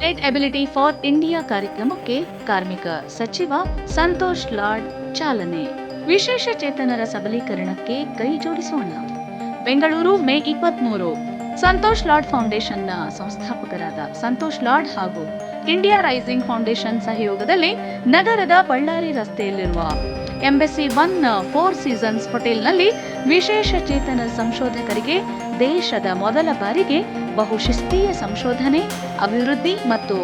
Innovate ability for India ಕಾರ್ಯಕ್ರಮಕ್ಕೆ ಕಾರ್ಮಿಕ ಸಚಿವ ಸಂತೋಷ್ ಲಾಡ್ ಚಾಲನೆ. ವಿಶೇಷ ಚೇತನರ ಸಬಲೀಕರಣಕ್ಕೆ ಕೈ ಜೋಡಿಸೋಣ. ಬೆಂಗಳೂರು ಮೇ 23. ಸಂತೋಷ್ ಲಾಡ್ ಫೌಂಡೇಶನ್ನ ಸಂಸ್ಥಾಪಕರಾದ ಸಂತೋಷ್ ಲಾಡ್ ಹಾಗೂ ಇಂಡಿಯಾ ರೈಸಿಂಗ್ ಫೌಂಡೇಶನ್ ಸಹಯೋಗದಲ್ಲಿ ನಗರದ ಬಳ್ಳಾರಿ ರಸ್ತೆಯಲ್ಲಿರುವ ಎಂಬಸಿ 1 4 ಸೀಸನ್ಸ್ ಹೋಟೆಲ್ನಲ್ಲಿ ವಿಶೇಷ ಚೇತನ ಸಂಶೋಧಕರಿಗೆ ದೇಶದ ಮೊದಲ ಬಾರಿಗೆ ಬಹುಶಿಸ್ತೀಯ ಸಂಶೋಧನೆ, ಅಭಿವೃದ್ಧಿ ಮತ್ತು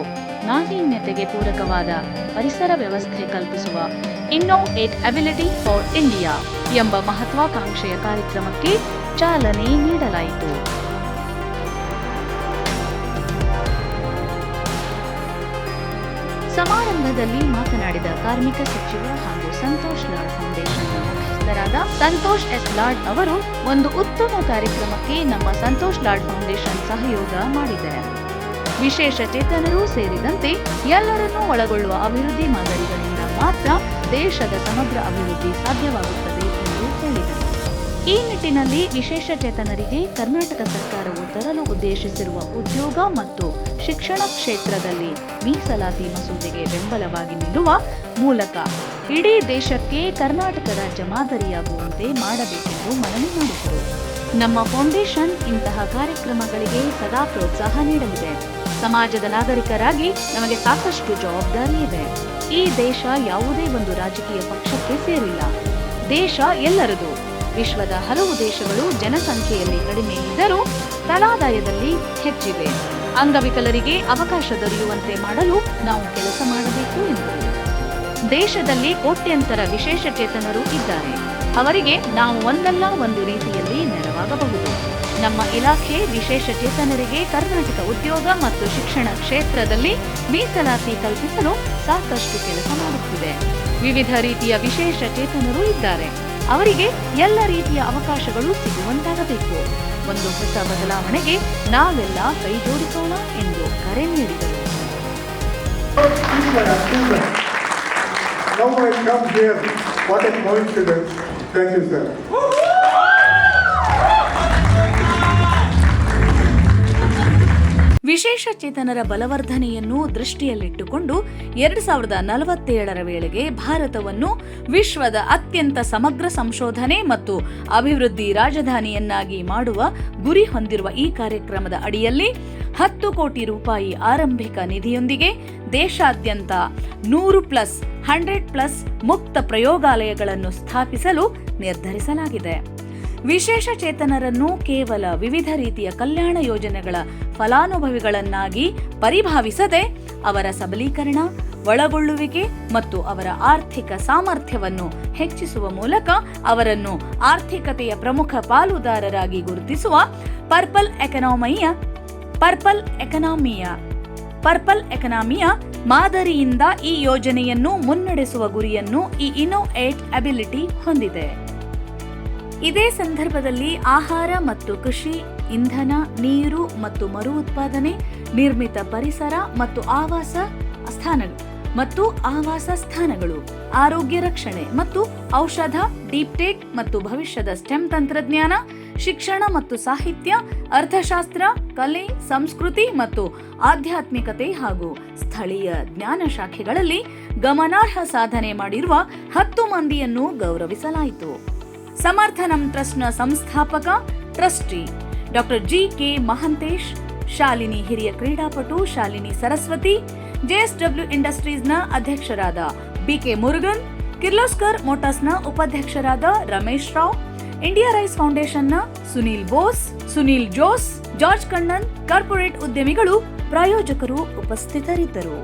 ನಾವೀನ್ಯತೆಗೆ ಪೂರಕವಾದ ಪರಿಸರ ವ್ಯವಸ್ಥೆ ಕಲ್ಪಿಸುವ ಇನ್ನೋವೇಟ್ ಎಬಿಲಿಟಿ ಫಾರ್ ಇಂಡಿಯಾ ಎಂಬ ಮಹತ್ವಾಕಾಂಕ್ಷೆಯ ಕಾರ್ಯಕ್ರಮಕ್ಕೆ ಚಾಲನೆ ನೀಡಲಾಯಿತು. ಸಮಾರಂಭದಲ್ಲಿ ಮಾತನಾಡಿದ ಕಾರ್ಮಿಕ ಸಚಿವ ಹಾಗೂ ಸಂತೋಷ್ ಲಾಡ್ ಫೌಂಡೇಶನ್ ಮುಖ್ಯಸ್ಥರಾದ ಸಂತೋಷ್ ಎಸ್ ಲಾಡ್ ಅವರು, ಒಂದು ಉತ್ತಮ ಕಾರ್ಯಕ್ರಮಕ್ಕೆ ನಮ್ಮ ಸಂತೋಷ್ ಲಾಡ್ ಫೌಂಡೇಶನ್ ಸಹಯೋಗ ಮಾಡಿದೆ. ವಿಶೇಷ ಚೇತನರು ಸೇರಿದಂತೆ ಎಲ್ಲರನ್ನೂ ಒಳಗೊಳ್ಳುವ ಅಭಿವೃದ್ಧಿ ಮಾದರಿಗಳಿಂದ ಮಾತ್ರ ದೇಶದ ಸಮಗ್ರ ಅಭಿವೃದ್ಧಿ ಸಾಧ್ಯವಾಗುತ್ತದೆ ಎಂದು ಹೇಳಿದರು. ಈ ನಿಟ್ಟಿನಲ್ಲಿ ವಿಶೇಷ ಚೇತನರಿಗೆ ಕರ್ನಾಟಕ ಸರ್ಕಾರವು ತರಲು ಉದ್ದೇಶಿಸಿರುವ ಉದ್ಯೋಗ ಮತ್ತು ಶಿಕ್ಷಣ ಕ್ಷೇತ್ರದಲ್ಲಿ ಮೀಸಲಾತಿ ಮಸೂದೆಗೆ ಬೆಂಬಲವಾಗಿ ನಿಲ್ಲುವ ಮೂಲಕ ಇಡೀ ದೇಶಕ್ಕೆ ಕರ್ನಾಟಕ ರಾಜ್ಯ ಮಾದರಿಯಾಗುವಂತೆ ಮಾಡಬೇಕೆಂದು ಮನವಿ ಮಾಡಿದರು. ನಮ್ಮ ಫೌಂಡೇಶನ್ ಇಂತಹ ಕಾರ್ಯಕ್ರಮಗಳಿಗೆ ಸದಾ ಪ್ರೋತ್ಸಾಹ ನೀಡಲಿದೆ. ಸಮಾಜದ ನಾಗರಿಕರಾಗಿ ನಮಗೆ ಸಾಕಷ್ಟು ಜವಾಬ್ದಾರಿ ಇದೆ. ಈ ದೇಶ ಯಾವುದೇ ಒಂದು ರಾಜಕೀಯ ಪಕ್ಷಕ್ಕೆ ಸೇರಿಲ್ಲ. ದೇಶ ಎಲ್ಲರದು. ವಿಶ್ವದ ಹಲವು ದೇಶಗಳು ಜನಸಂಖ್ಯೆಯಲ್ಲಿ ಕಡಿಮೆ ಇದ್ದರೂ ತಲಾದಾಯದಲ್ಲಿ ಹೆಚ್ಚಿವೆ. ಅಂಗವಿಕಲರಿಗೆ ಅವಕಾಶ ದೊರೆಯುವಂತೆ ಮಾಡಲು ನಾವು ಕೆಲಸ ಮಾಡಬೇಕು ಎಂದರು. ದೇಶದಲ್ಲಿ ಕೋಟ್ಯಂತರ ವಿಶೇಷ ಚೇತನರು ಇದ್ದಾರೆ. ಅವರಿಗೆ ನಾವು ಒಂದಲ್ಲ ಒಂದು ರೀತಿಯಲ್ಲಿ ನೆರವಾಗಬಹುದು. ನಮ್ಮ ಇಲಾಖೆ ವಿಶೇಷ ಚೇತನರಿಗೆ ಕರ್ನಾಟಕ ಉದ್ಯೋಗ ಮತ್ತು ಶಿಕ್ಷಣ ಕ್ಷೇತ್ರದಲ್ಲಿ ಮೀಸಲಾತಿ ಕಲ್ಪಿಸಲು ಸಾಕಷ್ಟು ಕೆಲಸ ಮಾಡುತ್ತಿದೆ. ವಿವಿಧ ರೀತಿಯ ವಿಶೇಷ ಚೇತನರು ಇದ್ದಾರೆ. ಅವರಿಗೆ ಎಲ್ಲ ರೀತಿಯ ಅವಕಾಶಗಳು ಸಿಗುವಂತಾಗಬೇಕು. ಒಂದು ಹೊಸ ಬದಲಾವಣೆಗೆ ನಾವೆಲ್ಲ ಕೈ ಜೋಡಿಸೋಣ ಎಂದು ಕರೆ ನೀಡಿದರು. ವಿಶೇಷ ಚೇತನರ ಬಲವರ್ಧನೆಯನ್ನು ದೃಷ್ಟಿಯಲ್ಲಿಟ್ಟುಕೊಂಡು 2047ರ ವೇಳೆಗೆ ಭಾರತವನ್ನು ವಿಶ್ವದ ಅತ್ಯಂತ ಸಮಗ್ರ ಸಂಶೋಧನೆ ಮತ್ತು ಅಭಿವೃದ್ಧಿ ರಾಜಧಾನಿಯನ್ನಾಗಿ ಮಾಡುವ ಗುರಿ ಹೊಂದಿರುವ ಈ ಕಾರ್ಯಕ್ರಮದ ಅಡಿಯಲ್ಲಿ 10 ಕೋಟಿ ರೂಪಾಯಿ ಆರಂಭಿಕ ನಿಧಿಯೊಂದಿಗೆ ದೇಶಾದ್ಯಂತ 100+100+ ಮುಕ್ತ ಪ್ರಯೋಗಾಲಯಗಳನ್ನು ಸ್ಥಾಪಿಸಲು ನಿರ್ಧರಿಸಲಾಗಿದೆ. ವಿಶೇಷ ಚೇತನರನ್ನು ಕೇವಲ ವಿವಿಧ ರೀತಿಯ ಕಲ್ಯಾಣ ಯೋಜನೆಗಳ ಫಲಾನುಭವಿಗಳನ್ನಾಗಿ ಪರಿಭಾವಿಸದೆ ಅವರ ಸಬಲೀಕರಣ, ಒಳಗೊಳ್ಳುವಿಕೆ ಮತ್ತು ಅವರ ಆರ್ಥಿಕ ಸಾಮರ್ಥ್ಯವನ್ನು ಹೆಚ್ಚಿಸುವ ಮೂಲಕ ಅವರನ್ನು ಆರ್ಥಿಕತೆಯ ಪ್ರಮುಖ ಪಾಲುದಾರರಾಗಿ ಗುರುತಿಸುವ ಪರ್ಪಲ್ ಎಕನಾಮಿಯ ಮಾದರಿಯಿಂದ ಈ ಯೋಜನೆಯನ್ನು ಮುನ್ನಡೆಸುವ ಗುರಿಯನ್ನು ಈ ಇನ್ನೋವೇಟ್ ಎಬಿಲಿಟಿ ಹೊಂದಿದೆ. ಇದೇ ಸಂದರ್ಭದಲ್ಲಿ ಆಹಾರ ಮತ್ತು ಕೃಷಿ, ಇಂಧನ, ನೀರು ಮತ್ತು ಮರು ಉತ್ಪಾದನೆ, ನಿರ್ಮಿತ ಪರಿಸರ ಮತ್ತು ಆವಾಸ ಸ್ಥಾನಗಳು, ಆರೋಗ್ಯ ರಕ್ಷಣೆ ಮತ್ತು ಔಷಧ, ಡೀಪ್ ಟೆಕ್ ಮತ್ತು ಭವಿಷ್ಯದ ಸ್ಟೆಮ್ ತಂತ್ರಜ್ಞಾನ, ಶಿಕ್ಷಣ ಮತ್ತು ಸಾಹಿತ್ಯ, ಅರ್ಥಶಾಸ್ತ್ರ, ಕಲೆ, ಸಂಸ್ಕೃತಿ ಮತ್ತು ಆಧ್ಯಾತ್ಮಿಕತೆ ಹಾಗೂ ಸ್ಥಳೀಯ ಜ್ಞಾನ ಶಾಖೆಗಳಲ್ಲಿ ಗಮನಾರ್ಹ ಸಾಧನೆ ಮಾಡಿರುವ 10 ಮಂದಿಯನ್ನು ಗೌರವಿಸಲಾಯಿತು. ಸಮರ್ಥನಂ ಟ್ರಸ್ಟ್ನ ಸಂಸ್ಥಾಪಕ trustee doctor GK. Mahantesh, Shalini ಹಿರಿಯ ಕ್ರೀಡಾಪಟು ಶಾಲಿನಿ ಸರಸ್ವತಿ, ಜೆಎಸ್ಡಬ್ಲ್ಯೂ ಇಂಡಸ್ಟ್ರೀಸ್ನ ಅಧ್ಯಕ್ಷರಾದ ಬಿ.ಕೆ. ಮುರುಗನ್, ಕಿರ್ಲೋಸ್ಕರ್ ಮೋಟಾರ್ಸ್ನ ಉಪಾಧ್ಯಕ್ಷರಾದ ರಮೇಶ್ ರಾವ್, ಇಂಡಿಯಾ ರೈಸ್ ಫೌಂಡೇಶನ್ನ ಸುನೀಲ್ ಜೋಸ್, ಜಾರ್ಜ್ ಕಣ್ಣನ್, ಕಾರ್ಪೊರೇಟ್ ಉದ್ಯಮಿಗಳು, ಪ್ರಾಯೋಜಕರು ಉಪಸ್ಥಿತರಿದ್ದರು.